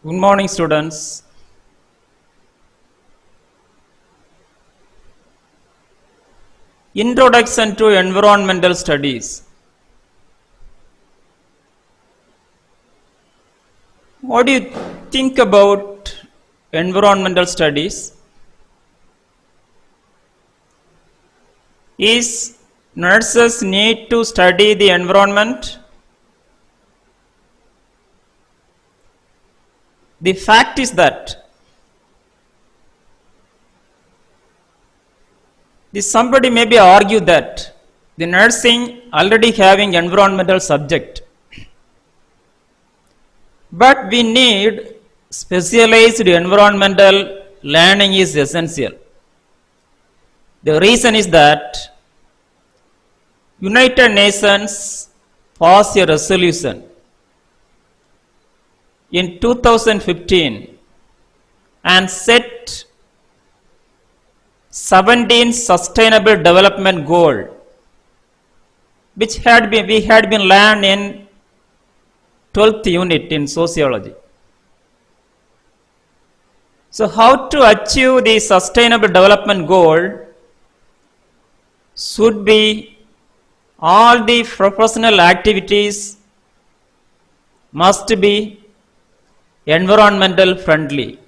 Good morning, students. Introduction to Environmental Studies. What do you think about environmental studies? Is nurses need to study the environment? The fact is that somebody maybe argue that the nursing already having environmental subject, but we need specialized environmental learning is essential. The reason is that United Nations passed a resolution in 2015 and set 17 sustainable development goal which we had been learned in 12th unit in sociology. So how to achieve the sustainable development goal should be all the professional activities must be environmental friendly.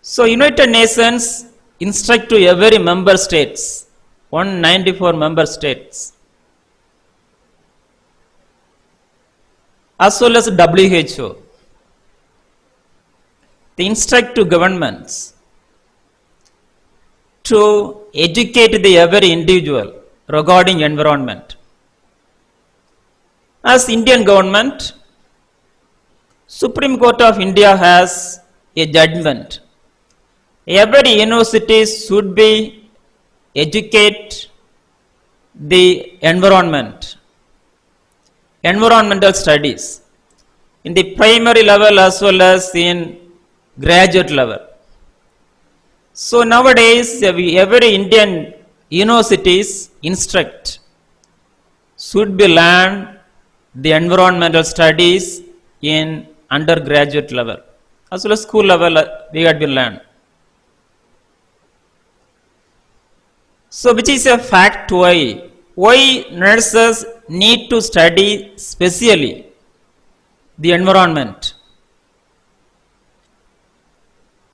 So United Nations instruct to every member states, 194 member states, as well as WHO, they instruct to governments to educate the every individual regarding environment. As Indian government, Supreme Court of India has a judgment. Every university should be educate the environment, environmental studies in the primary level as well as in graduate level. So nowadays every Indian universities instruct should be learn the environmental studies in undergraduate level as well as school level we had been learned. So which is a fact why nurses need to study specially the environment.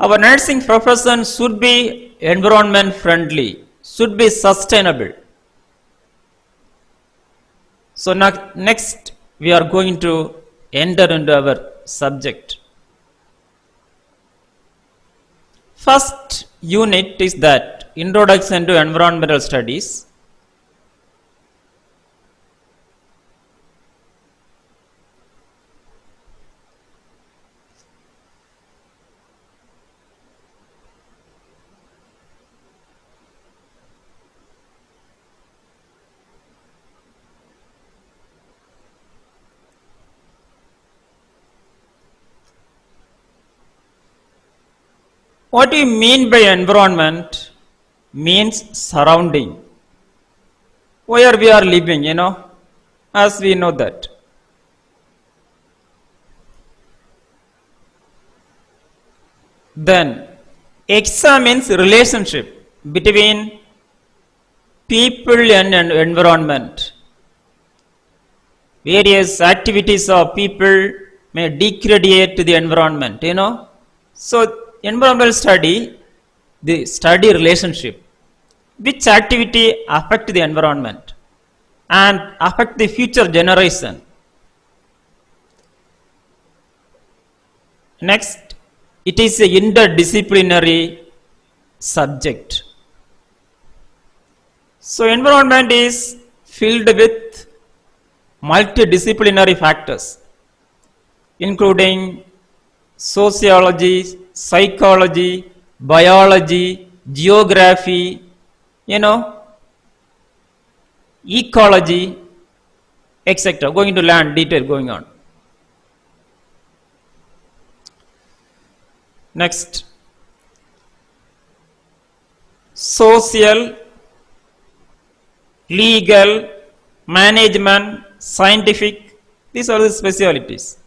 Our nursing profession should be environment friendly, should be sustainable. So next we are going to enter into our subject. First unit is that Introduction to Environmental Studies. What do you mean by environment? Means surrounding. Where we are living, as we know that. Then, examines relationship between people and environment. Various activities of people may degrade the environment, So, environmental study, the study relationship. Which activity affect the environment and affect the future generation. Next, it is an interdisciplinary subject. So environment is filled with multidisciplinary factors, including sociology, psychology, biology, geography, ecology, etc. Going to learn detail going on. Next, social, legal, management, scientific, these are the specialties.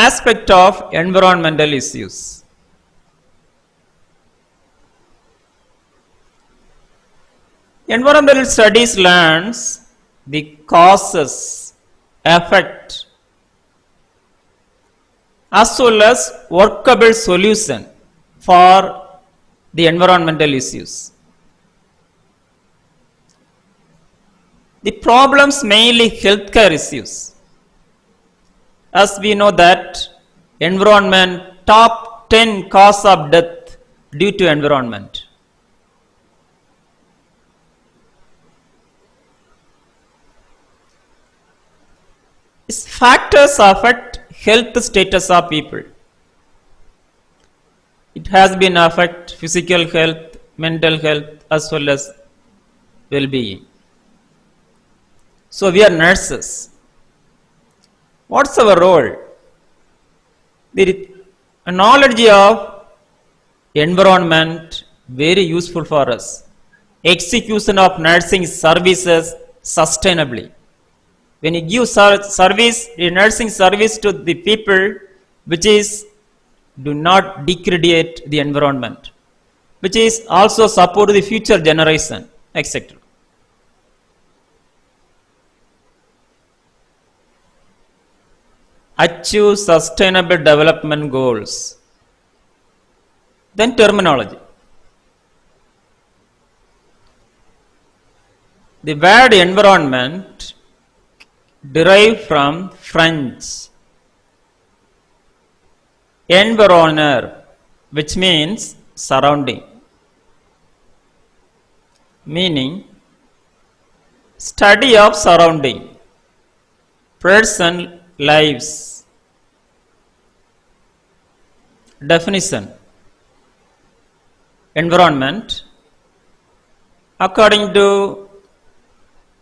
aspect of environmental issues. Environmental studies learns the causes, effect, as well as workable solution for the environmental issues. The problems mainly healthcare issues. As we know that environment top 10 cause of death due to environment. These factors affect health status of people. It has been affect physical health, mental health as well as well-being. So we are nurses. What's our role? The knowledge of environment very useful for us. Execution of nursing services sustainably. When you give service, a nursing service to the people, which is do not degrade the environment, which is also support the future generation, etc. Achieve sustainable development goals. Then terminology. The word environment derived from French environner, which means surrounding, meaning study of surrounding, person lives. Definition: environment, according to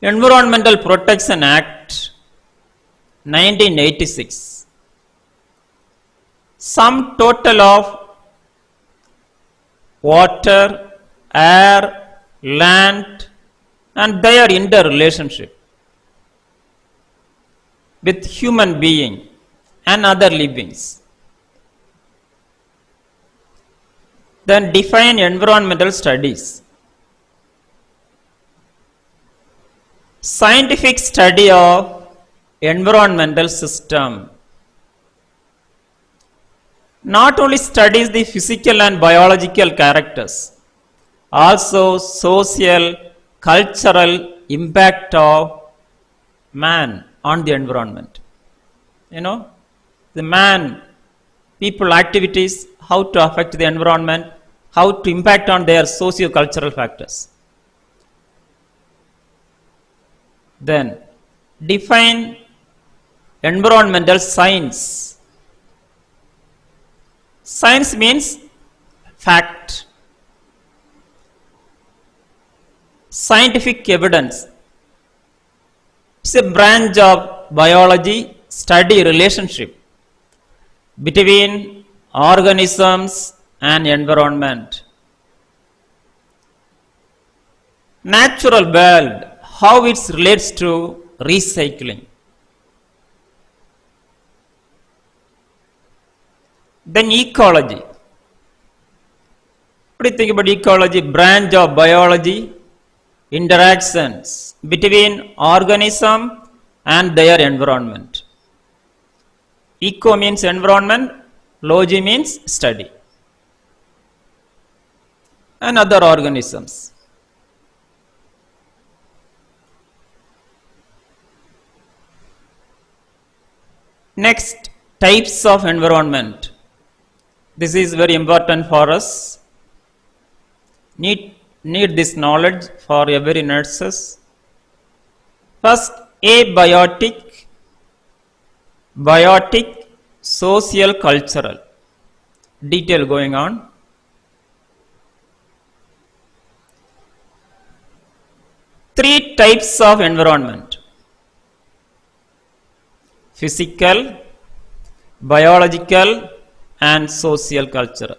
Environmental Protection Act 1986, sum total of water, air, land and their interrelationship with human being and other livings. Then define environmental studies. Scientific study of environmental system not only studies the physical and biological characters, also social, cultural impact of man on the environment. You know, the man, people activities, how to affect the environment, how to impact on their socio-cultural factors. Then define environmental science. Science means fact, scientific evidence. It's a branch of biology, study relationship between organisms and environment. Natural world, how it relates to recycling. Then ecology. What do you think about ecology? Branch of biology, interactions between organism and their environment. Eco means environment, logy means study and other organisms. Next, types of environment. This is very important for us. Need this knowledge for every nurses. First, abiotic, biotic, social, cultural. Detail going on. Three types of environment: physical, biological and social cultural.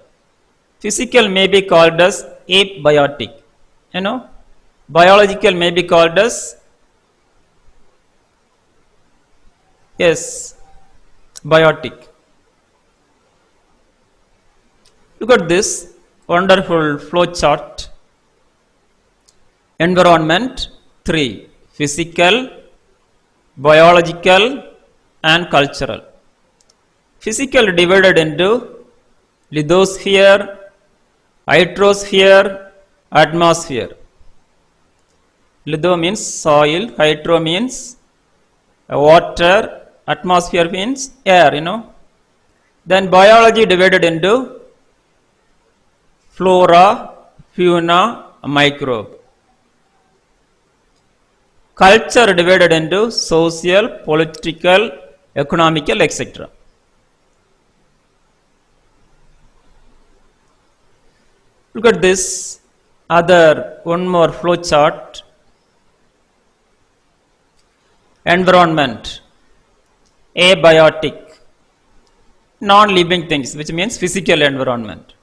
Physical may be called as abiotic, you know. Biological may be called as, yes, biotic. Look at this wonderful flow chart. Environment 3: physical, biological and cultural. Physical divided into lithosphere, hydrosphere, atmosphere. Litho means soil, hydro means water, atmosphere means air. Then biology divided into flora, fauna, microbe. Culture divided into social, political, economical, etc. Look at this one more flow chart. Environment, abiotic, non-living things, which means physical environment.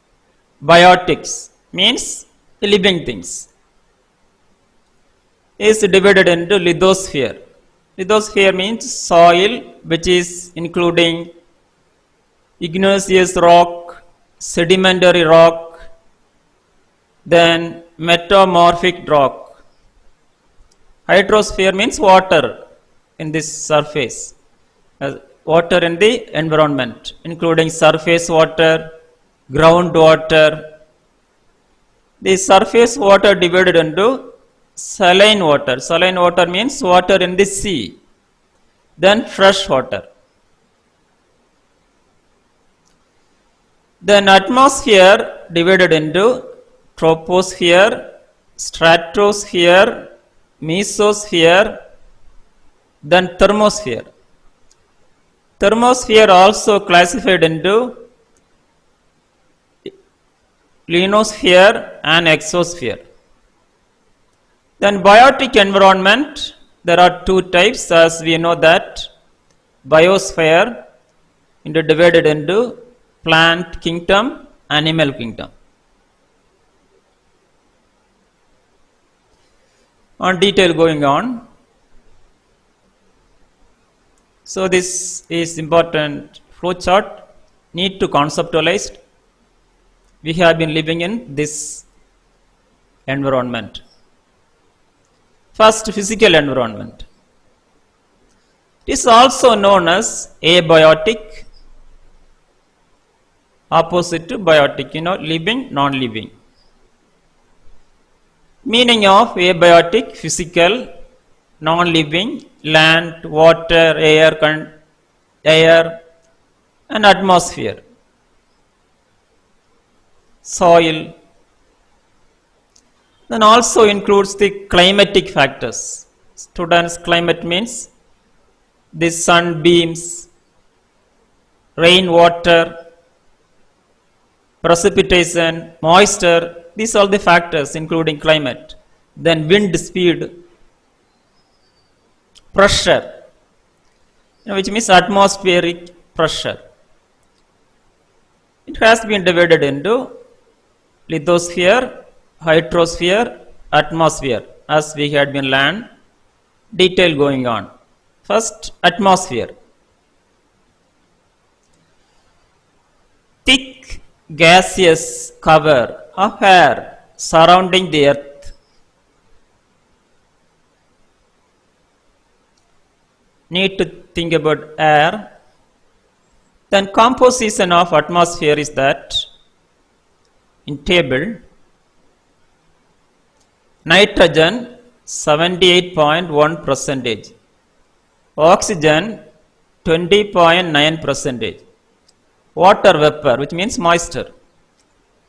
Biotics means living things. Is divided into lithosphere. Lithosphere means soil, which is including igneous rock, sedimentary rock, then metamorphic rock. Hydrosphere means water in this surface, water in the environment, including surface water, groundwater. The surface water divided into saline water. Saline water means water in the sea. Then fresh water. Then atmosphere divided into troposphere, stratosphere, mesosphere, then thermosphere. Thermosphere also classified into ionosphere and exosphere. Then biotic environment, there are two types, as we know that. Biosphere divided into plant kingdom, animal kingdom. On detail going on. So this is important flow chart, need to conceptualize. We have been living in this environment. First, physical environment. It is also known as abiotic, opposite to biotic, living, non-living. Meaning of abiotic: physical, non-living, land, water, air and atmosphere, soil. Then also includes the climatic factors. Students, climate means the sun beams, rain water, precipitation, moisture. These are the factors including climate. Then wind speed, pressure, which means atmospheric pressure. It has been divided into lithosphere, hydrosphere, atmosphere, as we had been learned. Detail going on. First, atmosphere. Thick gaseous cover of air surrounding the earth. Need to think about air. Then composition of atmosphere is that in table: nitrogen 78.1%, oxygen 20.9%, water vapor, which means moisture,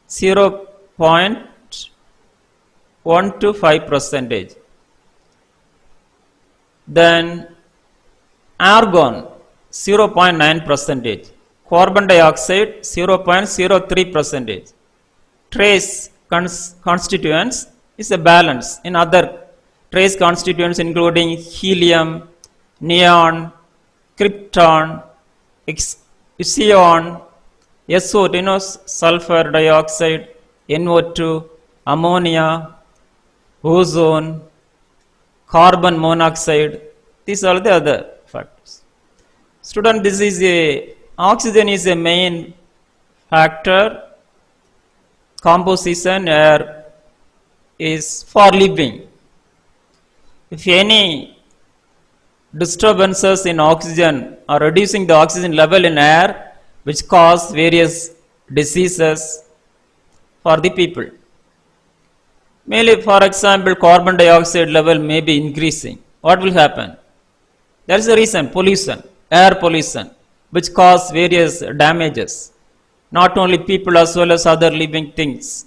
0.125%. Then argon 0.9%, carbon dioxide 0.03%. Trace constituents is a balance in other trace constituents including helium, neon, krypton, xenon, SO2, sulfur dioxide, NO2, ammonia, ozone, carbon monoxide. These are the other factors. Student, oxygen is a main factor composition air is for living. If any disturbances in oxygen or reducing the oxygen level in air which cause various diseases for the people. Mainly, for example, carbon dioxide level may be increasing. What will happen? There is a reason, pollution, air pollution, which cause various damages. Not only people as well as other living things.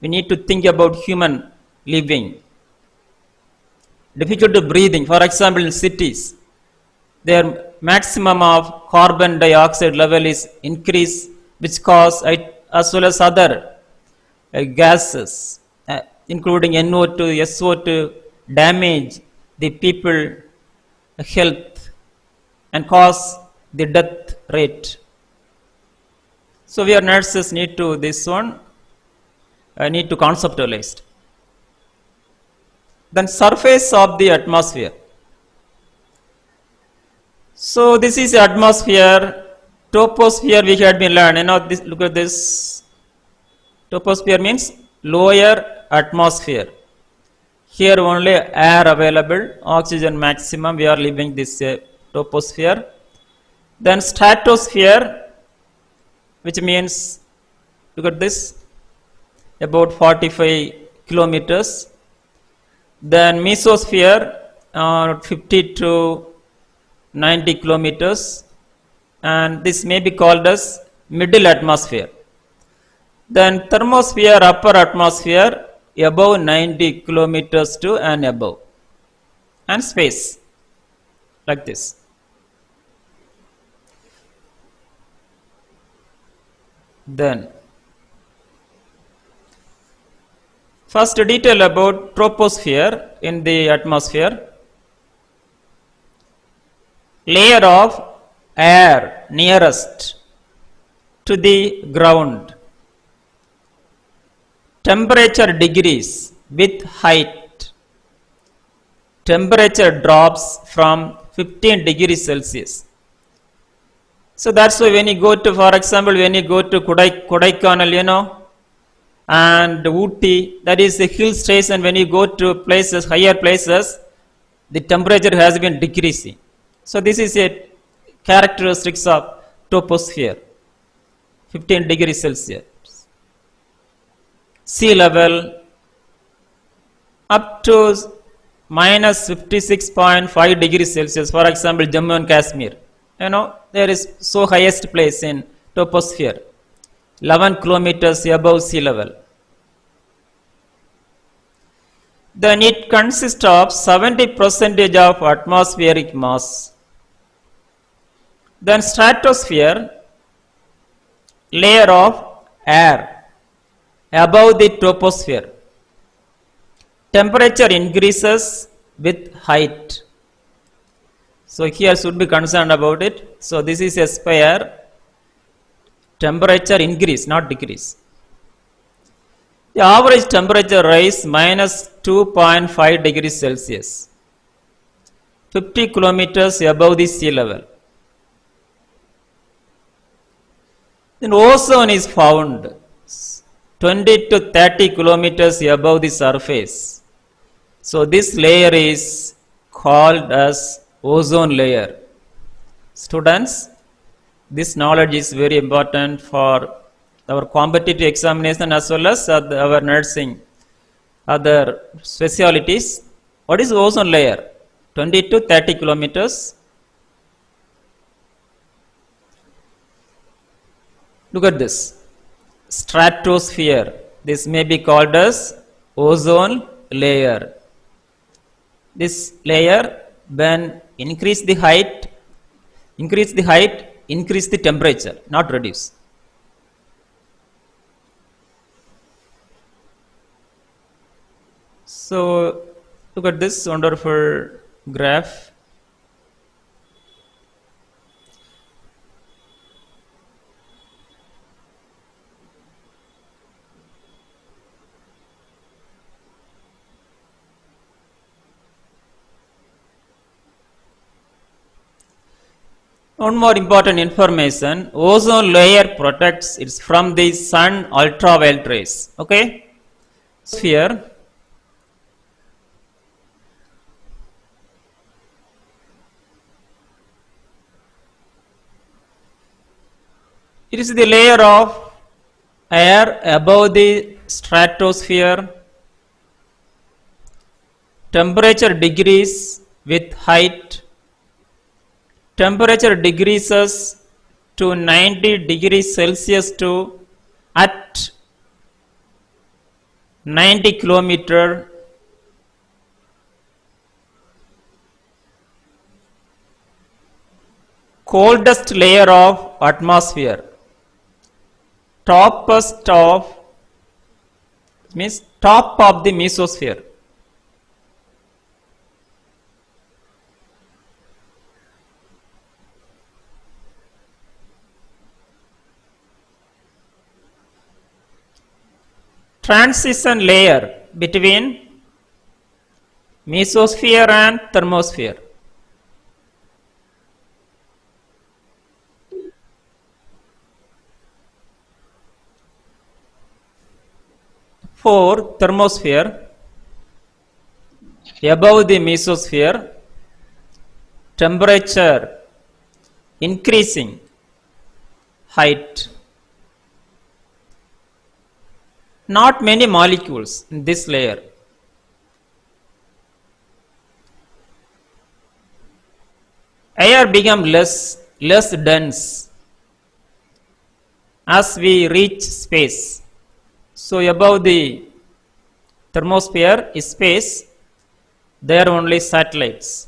We need to think about human living. Difficult breathing, for example, in cities, their maximum of carbon dioxide level is increased, which cause as well as other gases, including NO2, SO2, damage the people health and cause the death rate. So we are nurses need to this one need to conceptualize. Then surface of the atmosphere. So this is atmosphere. Troposphere we had been learned. This, look at this. Troposphere means lower atmosphere. Here only air available, oxygen maximum. We are living this troposphere. Then stratosphere, which means look at this, about 45 kilometers. Then mesosphere, 50 to 90 kilometers, and this may be called as middle atmosphere. Then thermosphere, upper atmosphere, above 90 kilometers to and above, and space like this. Then first detail about troposphere in the atmosphere. Layer of air nearest to the ground. Temperature degrees with height. Temperature drops from 15 degrees Celsius. So that's why when you go to, for example, when you go to Kodaikanal, and Ooty, that is the hill station, when you go to places, higher places, the temperature has been decreasing. So this is a characteristics of troposphere, 15 degrees Celsius. Sea level up to minus 56.5 degrees Celsius, for example, Jammu and Kashmir. There is so highest place in troposphere, 11 kilometers above sea level. Then it consists of 70% of atmospheric mass. Then stratosphere, layer of air above the troposphere. Temperature increases with height. So here should be concerned about it. So this is a sphere. Temperature increase, not decrease. The average temperature rise minus 2.5 degrees Celsius, 50 kilometers above the sea level. Then ozone is found 20 to 30 kilometers above the surface. So this layer is called as ozone layer. Students, this knowledge is very important for our competitive examination as well as our nursing, other specialties. What is ozone layer? 20 to 30 kilometers. Look at this. Stratosphere. This may be called as ozone layer. This layer, when increase the height, increase the temperature, not reduce. So look at this wonderful graph. One more important information, ozone layer protects it from the sun ultraviolet rays. Okay? Sphere. It is the layer of air above the stratosphere. Temperature decreases with height. Temperature decreases to 90 degrees Celsius to at 90 kilometer. Coldest layer of atmosphere. Topest of means top of the mesosphere. Transition layer between mesosphere and thermosphere. For thermosphere, above the mesosphere, temperature increasing, height. Not many molecules in this layer. Air become less dense as we reach space. So above the thermosphere is space, there are only satellites.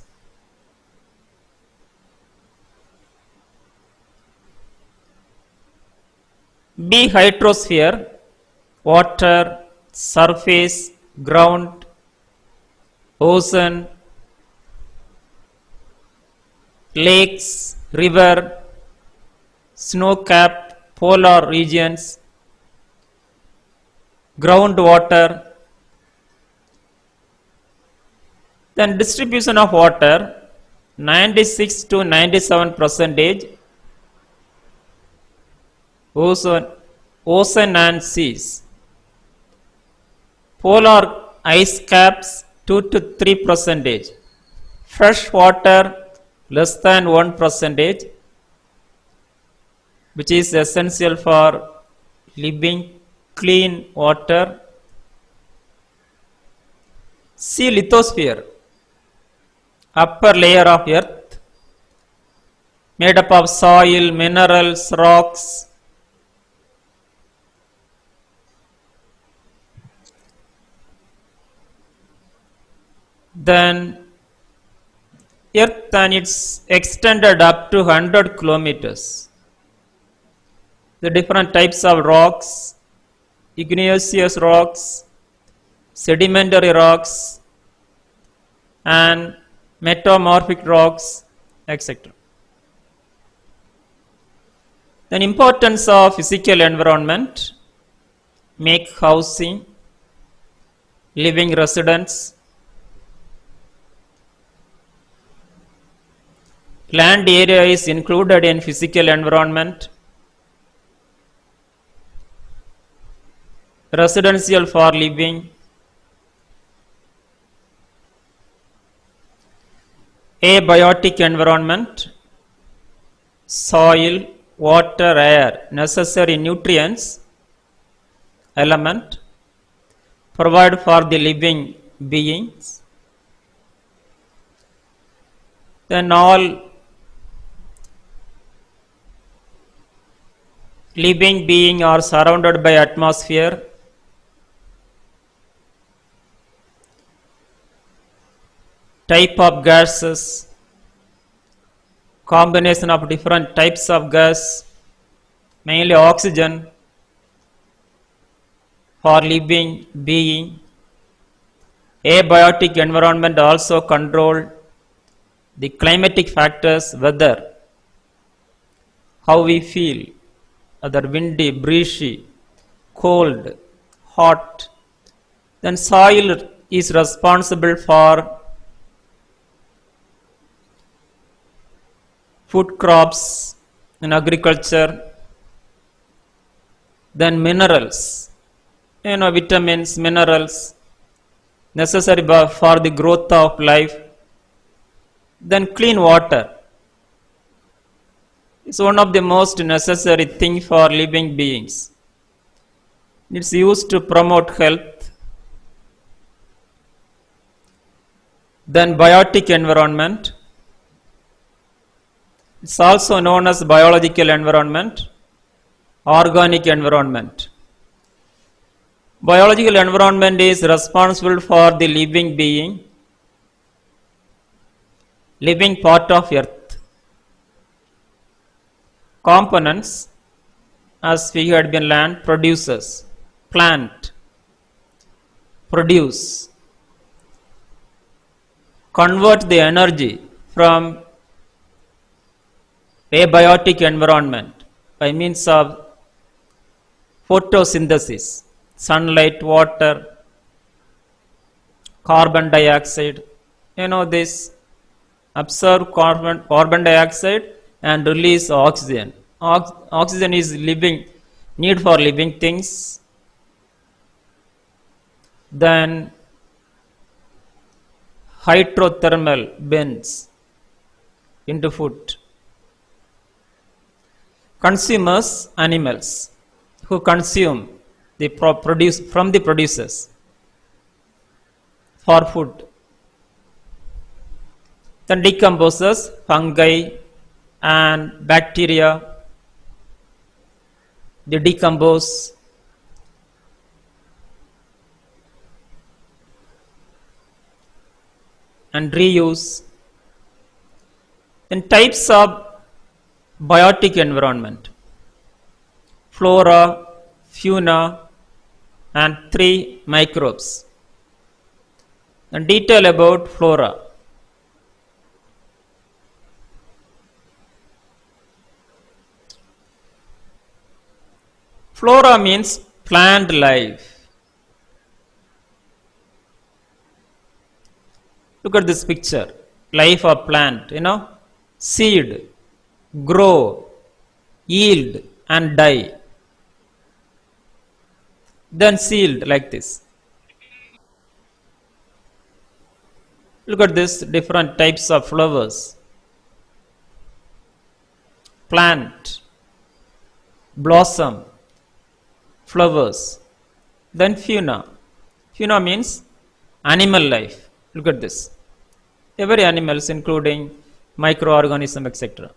B hydrosphere, water, surface, ground, ocean, lakes, river, snow-capped polar regions, groundwater. Then distribution of water 96 to 97 percentage ocean and seas. Polar ice caps 2 to 3 percentage. Fresh water less than 1 percentage, which is essential for living. Clean water. Sea lithosphere, upper layer of earth, made up of soil, minerals, rocks. Then earth and it's extended up to 100 kilometers. The different types of rocks, igneous rocks, sedimentary rocks, and metamorphic rocks, etc. Then importance of physical environment, make housing, living residence, land area is included in physical environment, residential for living, abiotic environment, soil, water, air, necessary nutrients, element, provide for the living beings. Then all living beings are surrounded by atmosphere. Type of gases, combination of different types of gas, mainly oxygen for living being. Abiotic environment also control the climatic factors, weather, how we feel, whether windy, breezy, cold, hot. Then soil is responsible for food crops in agriculture, then minerals, vitamins, minerals necessary for the growth of life, then clean water is one of the most necessary thing for living beings. It's used to promote health. Then biotic environment, it's also known as biological environment, organic environment. Biological environment is responsible for the living being, living part of earth. Components, as we had been learned, producers, plant, produce, convert the energy from abiotic environment by means of photosynthesis, sunlight, water, carbon dioxide. This absorb carbon dioxide and release oxygen. Oxygen is living need for living things. Then hydrothermal bends into food. Consumers, animals who consume the produce from the producers for food. Then decomposers, fungi and bacteria, they decompose. And reuse. Then types of biotic environment: flora, fauna, and 3 microbes. And detail about flora. Flora means plant life. Look at this picture. Life of plant, seed, grow, yield and die. Then sealed like this. Look at this different types of flowers. Plant, blossom, flowers. Then fauna. Fauna means animal life. Look at this. Every animals including microorganism, etc.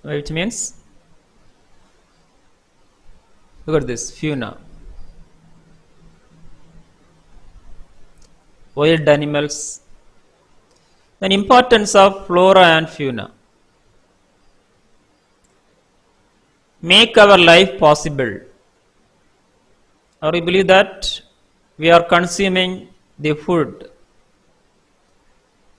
Which means, look at this, fauna. Wild animals. Then importance of flora and fauna. Make our life possible. Or we believe that we are consuming the food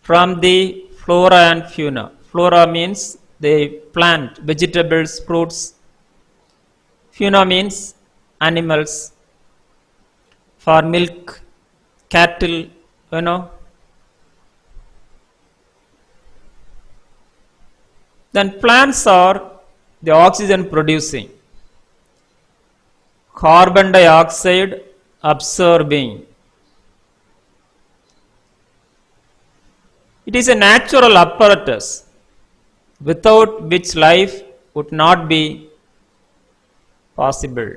from the flora and fauna. Flora means the plant, vegetables, fruits. Fauna means animals for milk, cattle, Then plants are the oxygen producing, carbon dioxide absorbing. It is a natural apparatus without which life would not be possible.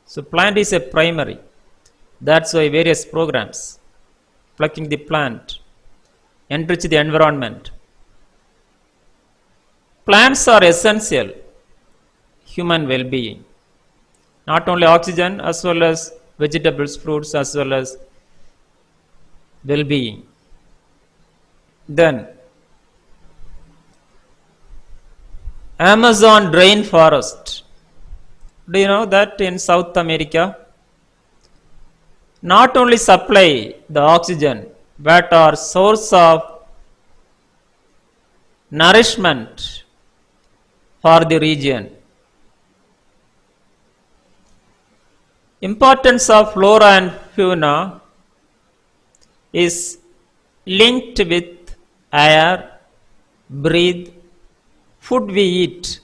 So plant is a primary. That's why various programs, plucking the plant, enrich the environment. Plants are essential human well-being. Not only oxygen as well as vegetables, fruits as well as well-being. Then Amazon rainforest. Do you know that in South America, not only supply the oxygen, but are source of nourishment for the region. Importance of flora and fauna is linked with air, breathe, food we eat.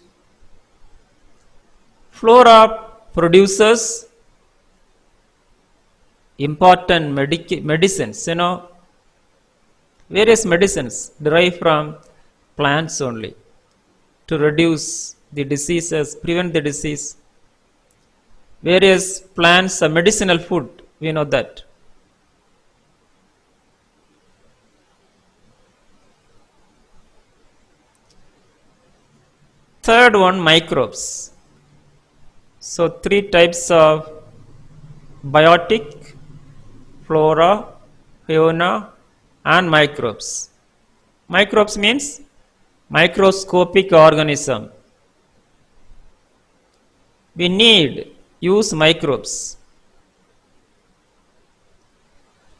Flora produces important medicines, various medicines derived from plants only to reduce the diseases, prevent the disease. Various plants are medicinal food, we know that. Third one, microbes. So three types of biotic, flora, fauna, and microbes. Microbes means microscopic organism. We need use microbes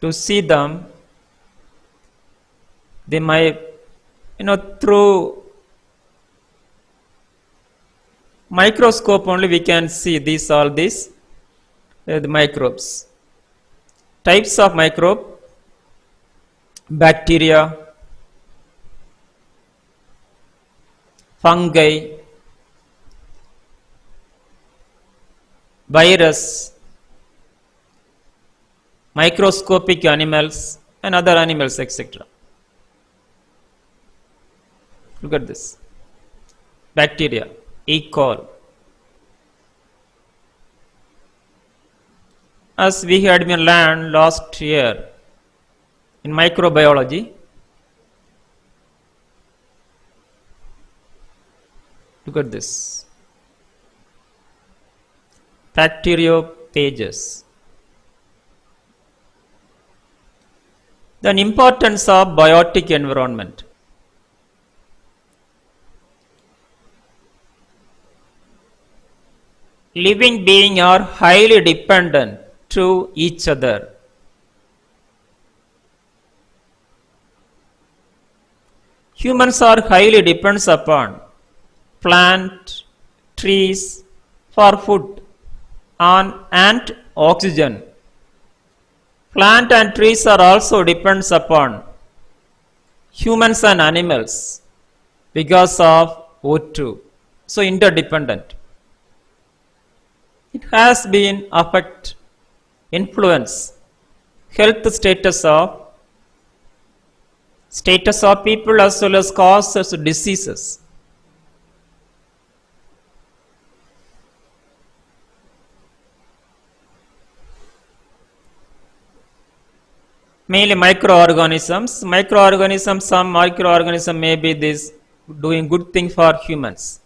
to see them. They might, through microscope only we can see all these the microbes. Types of microbe: bacteria, fungi, virus, microscopic animals, and other animals, etc. Look at this. Bacteria, E. coli. As we had been learned last year in microbiology, look at this. Bacteriophages. Then importance of biotic environment. Living beings are highly dependent to each other. Humans are highly dependent upon plant, trees for food and oxygen. Plant and trees are also dependent upon humans and animals because of O2. So interdependent. It has been influence health status of people as well as causes diseases. Mainly microorganisms. Some microorganisms may be doing good thing for humans,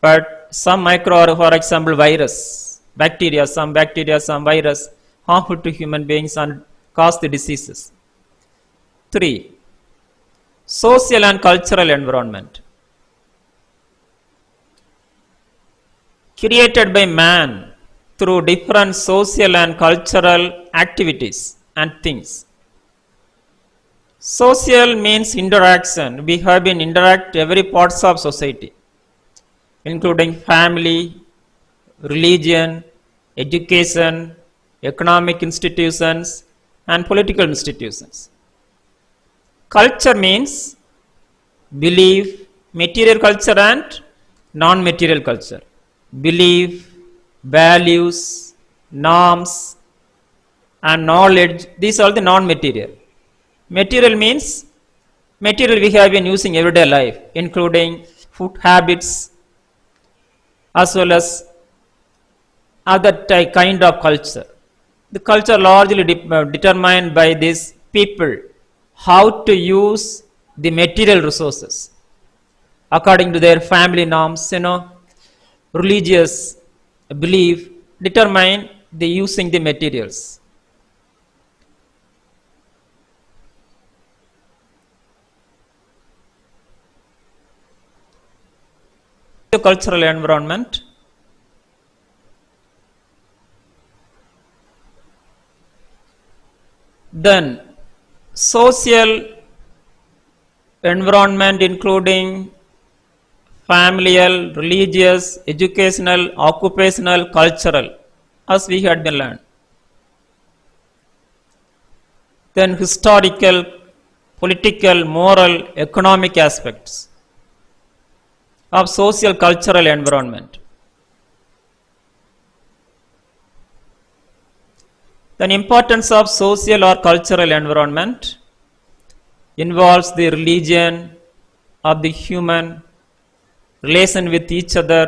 but some for example virus, bacteria, some virus harmful to human beings and cause the diseases. 3. Social and cultural environment. Created by man through different social and cultural activities and things. Social means interaction. We have been interact every parts of society, including family, religion, education, economic institutions, and political institutions. Culture means belief, material culture and non-material culture. Belief, values, norms, and knowledge, these are the non-material. Material means material we have been using everyday life, including food habits as well as other kind of culture. The culture largely determined by these people how to use the material resources according to their family norms, religious belief determine the using the materials. The cultural environment. Then social environment including familial, religious, educational, occupational, cultural, as we had been learned. Then historical political, moral, economic aspects of social cultural environment. The importance of social or cultural environment involves the religion of the human, relation with each other,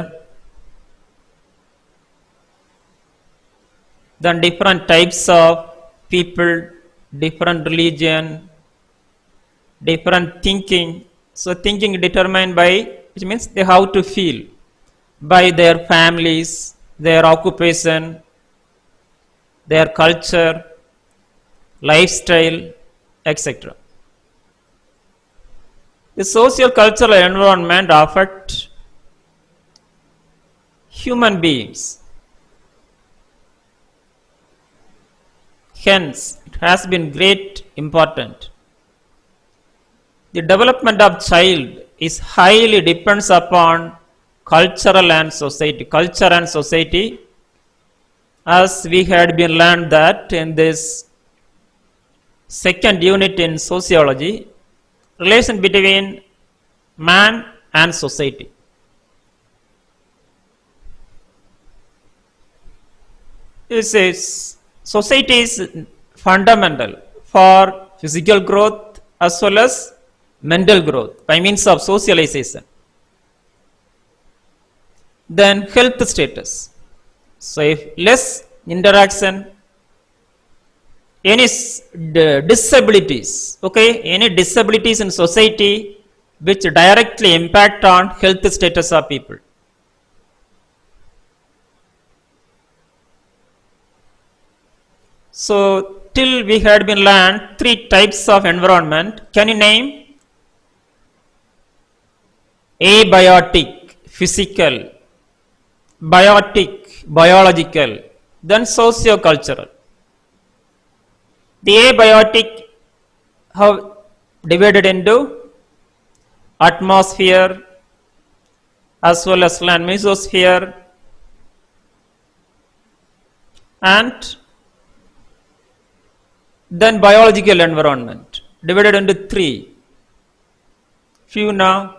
then different types of people, different religion, different thinking. So thinking determined by, which means they have to feel by their families, their occupation, their culture, lifestyle, etc. The social cultural environment affect human beings. Hence, it has been great important. The development of child is highly depends upon cultural and society, culture and society, as we had been learned that in this second unit in sociology, relation between man and society. This is society is fundamental for physical growth as well as mental growth by means of socialization. Then health status. So if less interaction, any disabilities, okay, any disabilities in society which directly impact on health status of people. So till we had been learned three types of environment. Can you name? Abiotic, physical; biotic, biological; then socio-cultural. The abiotic have divided into atmosphere as well as land mesosphere, and then biological environment divided into three: fauna,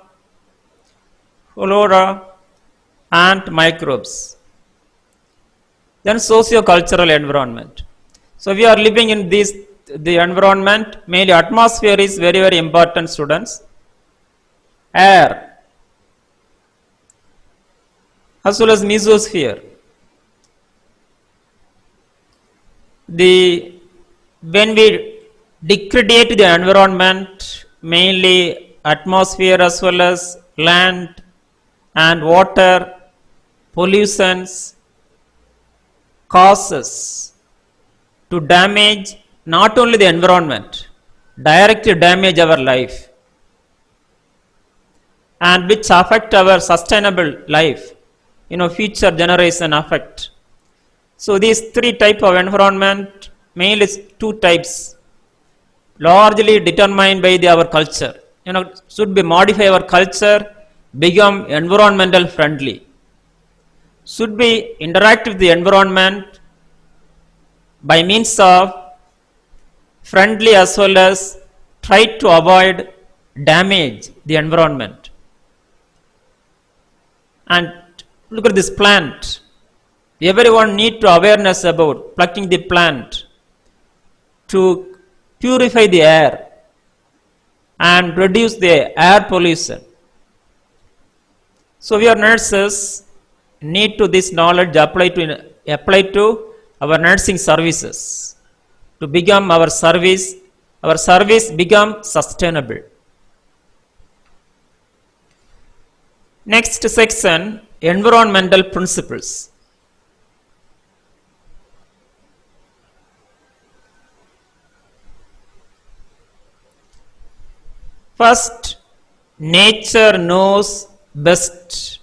flora, and microbes. Then socio-cultural environment. So we are living in the environment. Mainly atmosphere is very, very important, students. Air as well as mesosphere. When we degrade the environment, mainly atmosphere as well as land and water, pollutions causes to damage not only the environment, directly damage our life, and which affect our sustainable life, future generation affect. So these three type of environment, mainly two types, largely determined by our culture. Should be modify our culture, become environmental friendly. Should be interact with the environment by means of friendly as well as try to avoid damage the environment. And look at this plant. Everyone need to awareness about plucking the plant to purify the air and reduce the air pollution. So we are nurses, need to this knowledge apply to our nursing services to become our service become sustainable. Next section, environmental principles. First, nature knows best.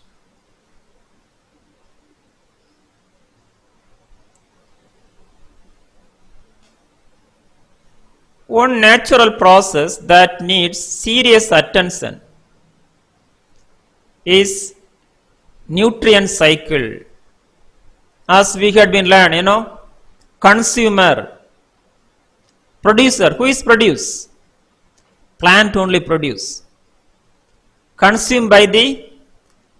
One natural process that needs serious attention is nutrient cycle. As we had been learned, consumer, producer. Who is produce? plant only produce, consumed by the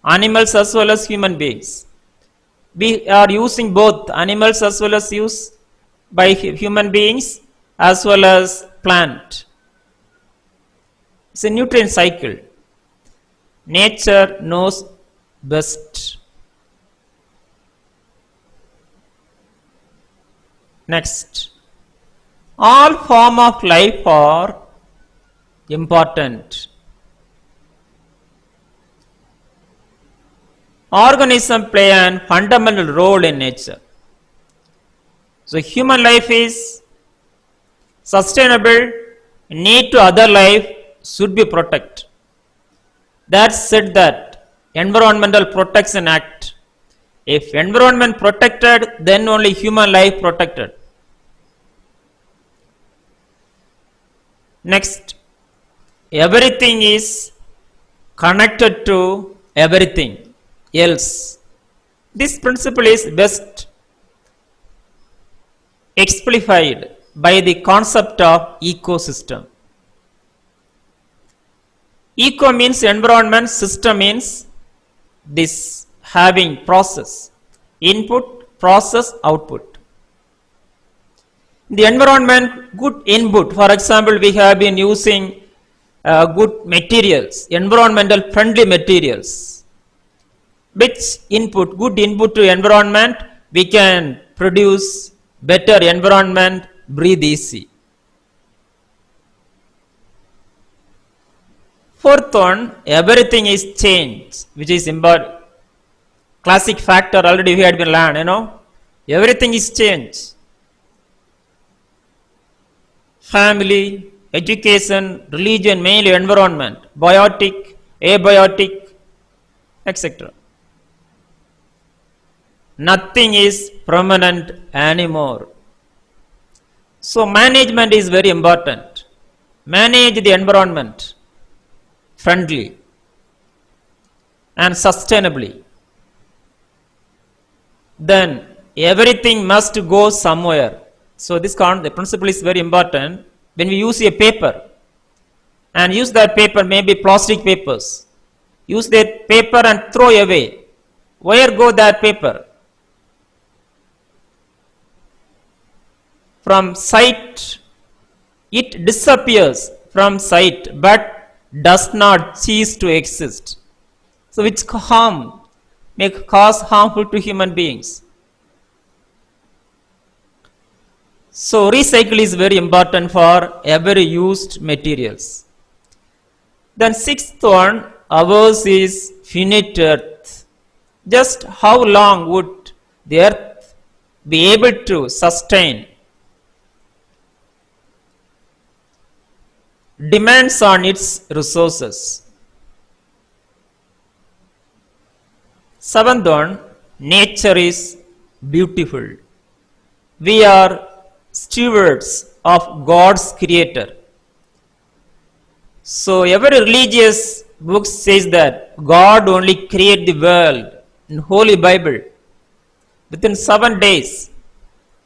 animals as well as human beings. We are using both animals as well as use by human beings as well as plant. It's a nutrient cycle. Nature knows best. Next, all form of life are important. Organisms play a fundamental role in nature. So human life is sustainable, need to other life should be protected. That said that Environmental Protection Act. If environment protected, then only human life protected. Next, everything is connected to everything else. This principle is best exemplified by the concept of ecosystem. Eco means environment, system means this having process, input, process, output. The environment, good input. For example, we have been using good materials, environmental friendly materials. Which input, good input to environment, we can produce better environment, breathe easy. Fourth one, everything is change, which is important. Classic factor already we had been learned, everything is change. Family, education, religion, mainly environment, biotic, abiotic, etc. Nothing is permanent anymore. So management is very important. Manage the environment friendly and sustainably. Then everything must go somewhere. So the principle is very important. When we use a paper and use that paper, maybe plastic papers, use that paper and throw away. Where go that paper? From sight, it disappears from sight, but does not cease to exist. So which may cause harmful to human beings. So recycle is very important for every used materials. Then sixth one, ours is finite earth. Just how long would the earth be able to sustain? Demands on its resources. Seventh one, nature is beautiful. We are stewards of God's creator. So every religious book says that God only created the world in Holy Bible within 7 days,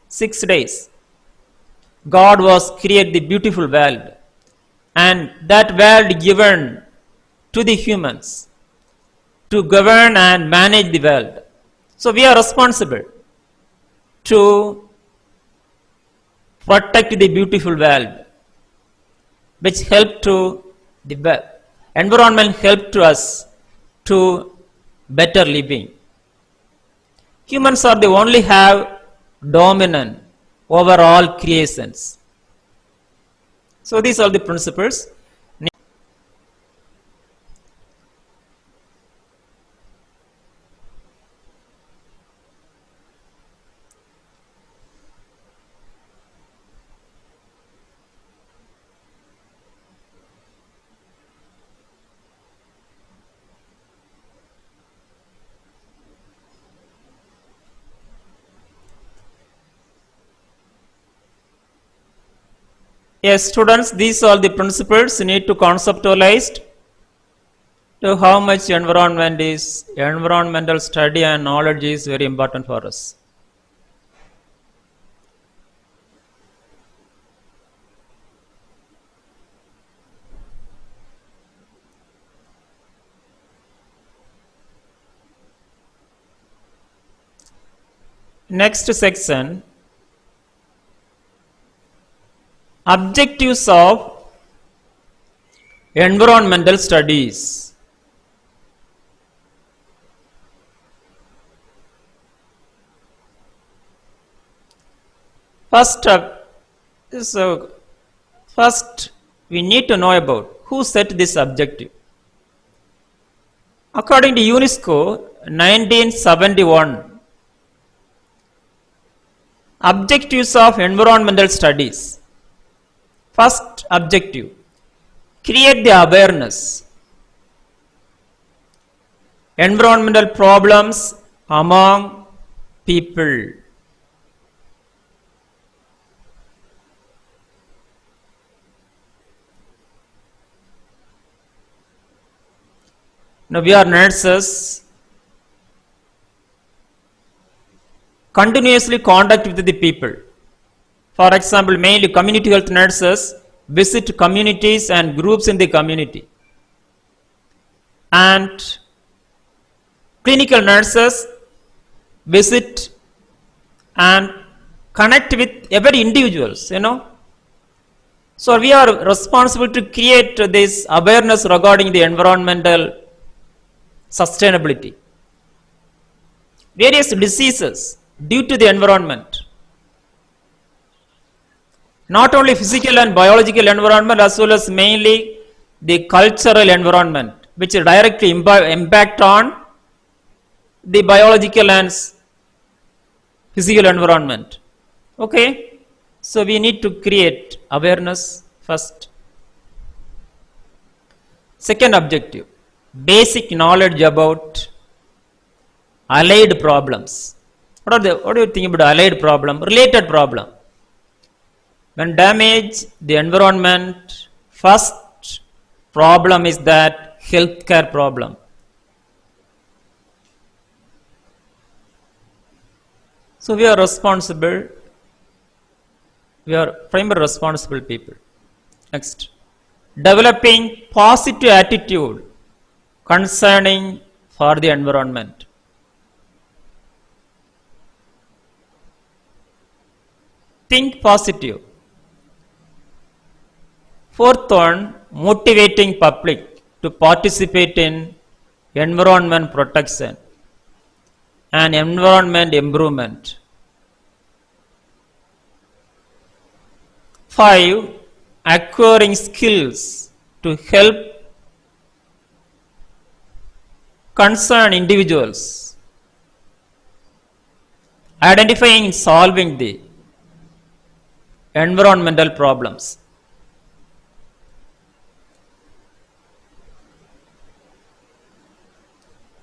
6 days. God was created the beautiful world, and that world given to the humans to govern and manage the world. So we are responsible to protect the beautiful world, which help to the environment, help to us to better living. Humans are the only have dominant over all creations. So these are the principles. Yes, students, these are the principles need to conceptualize to how much environmental study and knowledge is very important for us. Next section, objectives of environmental studies. First first we need to know about who set this objective. According to UNESCO, 1971, objectives of environmental studies. First objective, create the awareness. Environmental problems among people. Now we are nurses, continuously contact with the people. For example, mainly community health nurses visit communities and groups in the community. And clinical nurses visit and connect with every individuals, So we are responsible to create this awareness regarding the environmental sustainability. Various diseases due to the environment. Not only physical and biological environment as well as mainly the cultural environment, which directly impact on the biological and physical environment. Okay, so we need to create awareness first. Second objective, basic knowledge about allied problems. What do you think about allied problem? Related problem. When damage the environment, first problem is that healthcare problem. So we are responsible. We are primary responsible people. Next, developing positive attitude concerning for the environment. Think positive. Fourth one, motivating public to participate in environment protection and environment improvement. 5, acquiring skills to help concerned individuals, identifying and solving the environmental problems.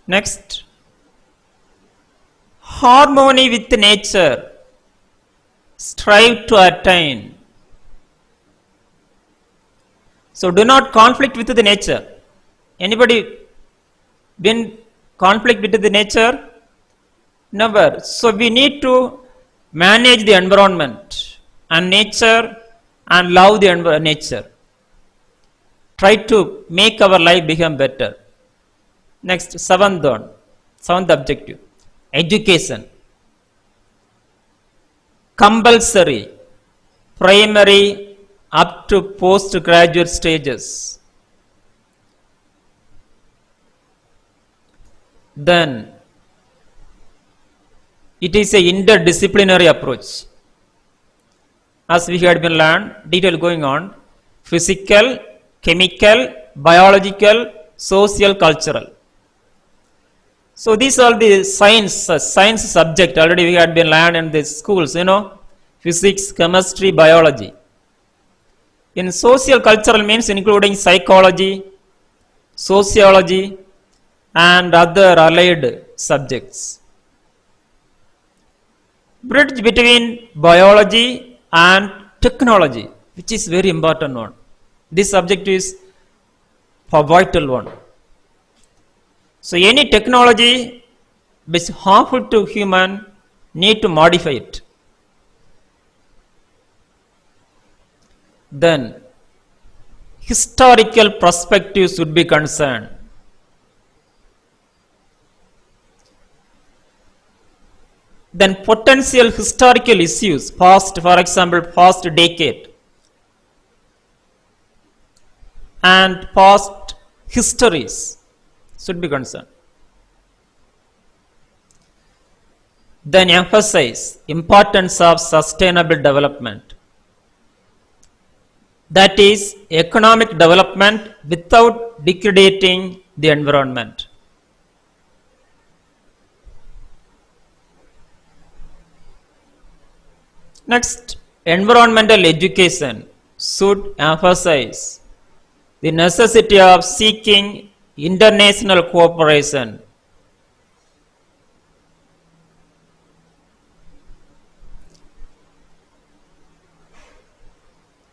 Next, harmony with nature, strive to attain. So do not conflict with the nature. Anybody been conflict with the nature? Never. So we need to manage the environment and nature and love the nature. Try to make our life become better. Next, seventh objective, education. Compulsory, primary up to postgraduate stages. Then, it is a interdisciplinary approach. As we had been learned, detail going on, physical, chemical, biological, social, cultural. So these are the science subject already we had been learned in the schools, physics, chemistry, biology. In social cultural means including psychology, sociology and other allied subjects. Bridge between biology and technology, which is very important one. This subject is a vital one. So any technology which is harmful to human need to modify it. Then historical perspectives should be concerned. Then potential historical issues, past, for example, past decade and past histories should be concerned. Then emphasize importance of sustainable development. That is economic development without degrading the environment. Next, environmental education should emphasize the necessity of seeking international cooperation.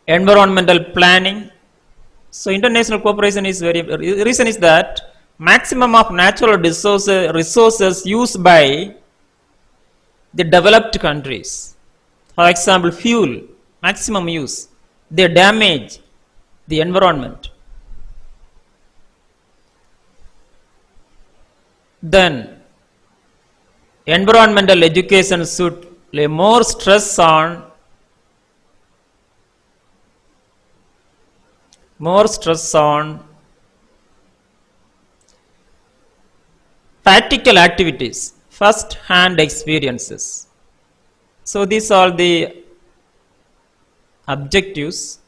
Environmental planning. So international cooperation is very, reason is that maximum of natural resources used by the developed countries, for example fuel, maximum use, they damage the environment. Then environmental education should lay more stress on practical activities, first hand experiences. So these are the objectives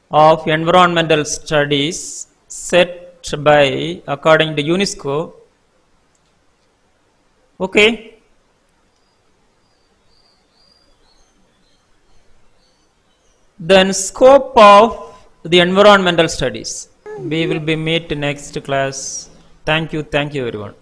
of environmental studies set by according to UNESCO. Okay. Then scope of the environmental studies. We will be meet next class. Thank you everyone.